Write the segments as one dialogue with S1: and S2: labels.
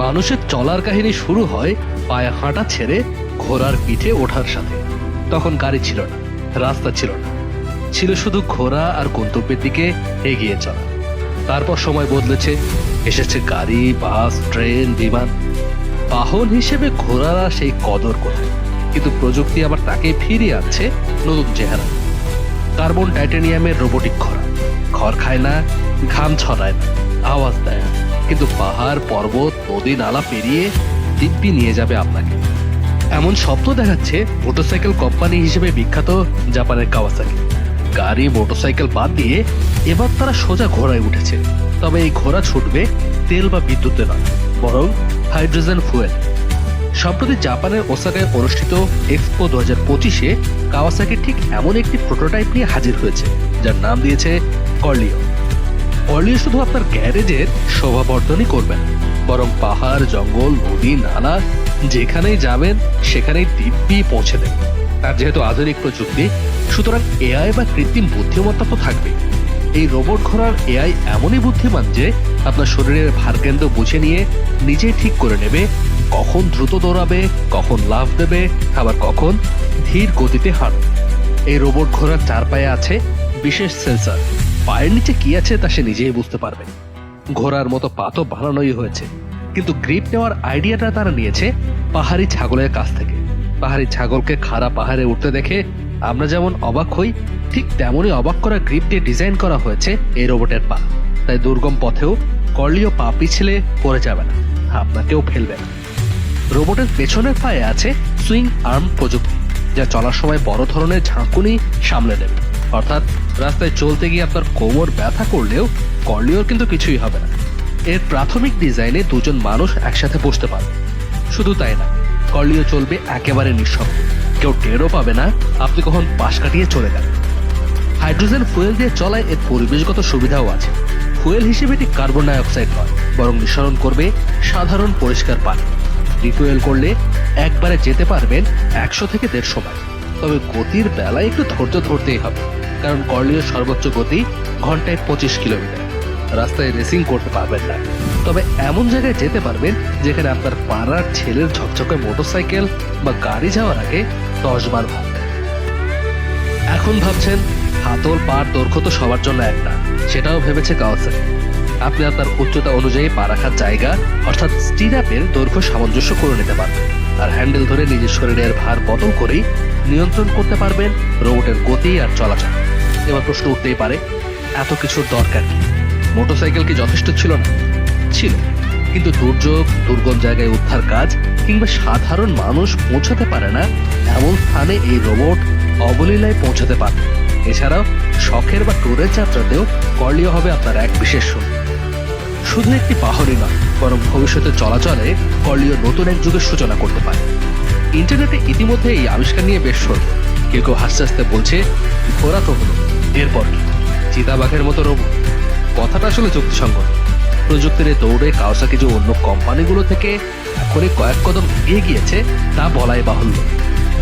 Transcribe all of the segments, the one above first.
S1: মানুষের চলার কাহিনী শুরু হয় পায়ে হাঁটা ছেড়ে ঘোড়ার পিঠে ওঠার সাথে। তখন গাড়ি ছিল না, রাস্তা ছিল না, ছিল শুধু ঘোড়া আর গন্তব্যের দিকে এগিয়ে চলা। তারপর সময় বদলেছে, এসেছে গাড়ি, বাস, ট্রেন, বিমান। বাহন হিসেবে ঘোড়ারা সেই কদর করে, কিন্তু প্রযুক্তি আবার তাকে ফিরিয়ে আনছে নতুন চেহারা। কার্বন টাইটানিয়ামের রোবোটিক ঘোড়া খড় খায় না, ঘাম ছড়ায় না, আওয়াজ দেয় না, কিন্তু পাহাড়, পর্বত, নদী, নালা পেরিয়ে দিব্যি নিয়ে যাবে আপনাকে। এমন স্বপ্ন দেখাচ্ছে মোটরসাইকেল কোম্পানি হিসেবে বিখ্যাত জাপানের কাওয়াসাকি। গাড়ি, মোটরসাইকেল বাদ দিয়ে এবার তারা সোজা ঘোড়ায় উঠেছে। তবে এই ঘোড়া ছুটবে তেল বা বিদ্যুতে নয়, বরং হাইড্রোজেন ফুয়েল। সম্প্রতি জাপানের ওসাকায় অনুষ্ঠিত এক্সপো 2025-এ কাওয়াসাকি ঠিক এমন একটি প্রোটোটাইপ নিয়ে হাজির হয়েছে, যার নাম দিয়েছে কর্লিও। কর্লিও শুধু আপনার গ্যারেজের শোভাবর্ধনই করবে না, বরং পাহাড়, জঙ্গল, নদী, নালা যেখানেই যাবেন সেখানেই দিব্যি পৌঁছে দেবে। তার যেহেতু আধুনিক প্রযুক্তি, সুতরাং এআই বা কৃত্রিম বুদ্ধিমত্তা তো থাকবে। এই রোবট ঘোড়ার এআই এমনই বুদ্ধিমান যে আপনার শরীরের ভারকেন্দ্র বুঝে নিয়ে নিজেই ঠিক করে নেবে কখন দ্রুত দৌড়াবে, কখন লাফ দেবে, আবার কখন ধীর গতিতে হাঁটবে। এই রোবট ঘোড়ার চার পায়ে আছে বিশেষ সেন্সর। পায়ের নিচে কি আছে তা সে নিজেই বুঝতে পারবে। ঘোড়ার মতো পা তো বানানোই হয়েছে, কিন্তু গ্রিপ নেওয়ার আইডিয়াটা তারা নিয়েছে পাহাড়ি ছাগলের কাছ থেকে। পাহাড়ি ছাগলকে খাড়া পাহাড়ে উঠতে দেখে আমরা যেমন অবাক হই, ঠিক তেমনই অবাক করা গ্রিপ দিয়ে ডিজাইন করা হয়েছে এই রোবটের পা। তাই দুর্গম পথেও কর্লিও পা পিছলে পড়ে যাবে না, আপনাকেও ফেলবে না। রোবটের পেছনের পায়ে আছে সুইং আর্ম প্রযুক্তি, যা চলার সময় বড় ধরনের ঝাঁকুনি সামলে নেবে। অর্থাৎ রাস্তায় চলতে গিয়ে আপনার কোমর ব্যথা করলেও কর্লিওর কিন্তু কিছুই হবে না। এর প্রাথমিক ডিজাইনে দুজন মানুষ একসাথে বসতে পারবে। শুধু তাই না, কর্লিও চলবে একেবারে নিঃশব্দে, কেউ টেরও পাবে না আপনি কখন পাশ কাটিয়ে চলে গেলেন। হাইড্রোজেন ফুয়েল দিয়ে চলায় এর পরিবেশগত সুবিধাও আছে। ফুয়েল হিসেবে এটি কার্বন ডাই অক্সাইড নয়, বরং নিঃসরণ করবে সাধারণ পরিষ্কার পানি। রিফুয়েল করলে একবারে যেতে পারবেন 100 থেকে 150 মাইল। তবে গতির বেলায় একটু ধৈর্য ধরতেই হবে, কারণ কর্লিওর সর্বোচ্চ গতি ঘন্টায় 25 কিলোমিটার। রাস্তায় রেসিং করতে পারবেন না, তবে এমন জায়গায় যেতে পারবেন যেখানে আপনার পাড়ার ছেলের ঝকঝকে মোটরসাইকেল বা গাড়ি যাওয়ার আগে 10 বার ভাববেন। এখন ভাবছেন হাতল পার দৈর্ঘ্য তো সবার জন্য এক না, সেটাও ভেবেছে কাওয়াসাকি। আপনি আপনার উচ্চতা অনুযায়ী পা রাখার জায়গা অর্থাৎ স্টিরাপের দৈর্ঘ্য সামঞ্জস্য করে নিতে পারবেন, আর হ্যান্ডেল ধরে নিজের শরীরের ভার বদল করেই নিয়ন্ত্রণ করতে পারবেন রোবটের গতি আর চলাচল। এবার প্রশ্ন উঠতেই পারে, এত কিছুর দরকার কি? মোটরসাইকেল কি যথেষ্ট ছিল না? ছিল, কিন্তু দুর্যোগ, দুর্গম জায়গায় উদ্ধার কাজ কিংবা সাধারণ মানুষ পৌঁছাতে পারে না এমন স্থানে এই রোবট অবলীলায় পৌঁছাতে পারবে। এছাড়াও শখের বা ট্যুরের যাত্রাতেও কর্লিও হবে আপনার এক বিশেষ সঙ্গী। শুধু একটি বাহনই নয়, বরং ভবিষ্যতে চলাচলে কর্লিও নতুন এক যুগের সূচনা করতে পারে। ইন্টারনেটে ইতিমধ্যে এই আবিষ্কার নিয়ে বেশ সরব। কেউ কেউ হাসতে হাসতে বলছে, ঘোড়া তো হলো, এরপর কি চিতাবাঘের মতো রোবট? কথাটা আসলে যুক্তিসঙ্গত। প্রযুক্তির এই দৌড়ে কাওয়াসাকি যে অন্য কোম্পানিগুলো থেকে এখনই কয়েক কদম এগিয়ে গিয়েছে তা বলাই বাহুল্য।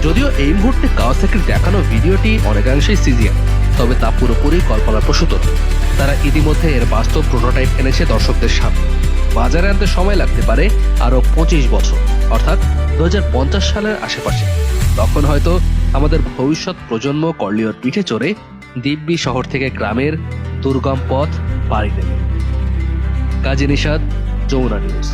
S1: যদিও এই মুহূর্তে কাওয়াসাকির দেখানো ভিডিওটি অনেকাংশেই সিজিএম, তবে তা পুরোপুরি কল্পনাপ্রসূত। তারা ইতিমধ্যে এর বাস্তব প্রোটোটাইপ এনেছে দর্শকদের সামনে। বাজারে আনতে সময় লাগতে পারে আরো 25 বছর, অর্থাৎ 2050 সালের আশেপাশে। তখন হয়তো আমাদের ভবিষ্যৎ প্রজন্ম কর্লিওর পিঠে চড়ে দিব্যি শহর থেকে গ্রামের দুর্গম পথ পাড়ি দেবে। কাজী নিশাদ, যমুনা নিউজ।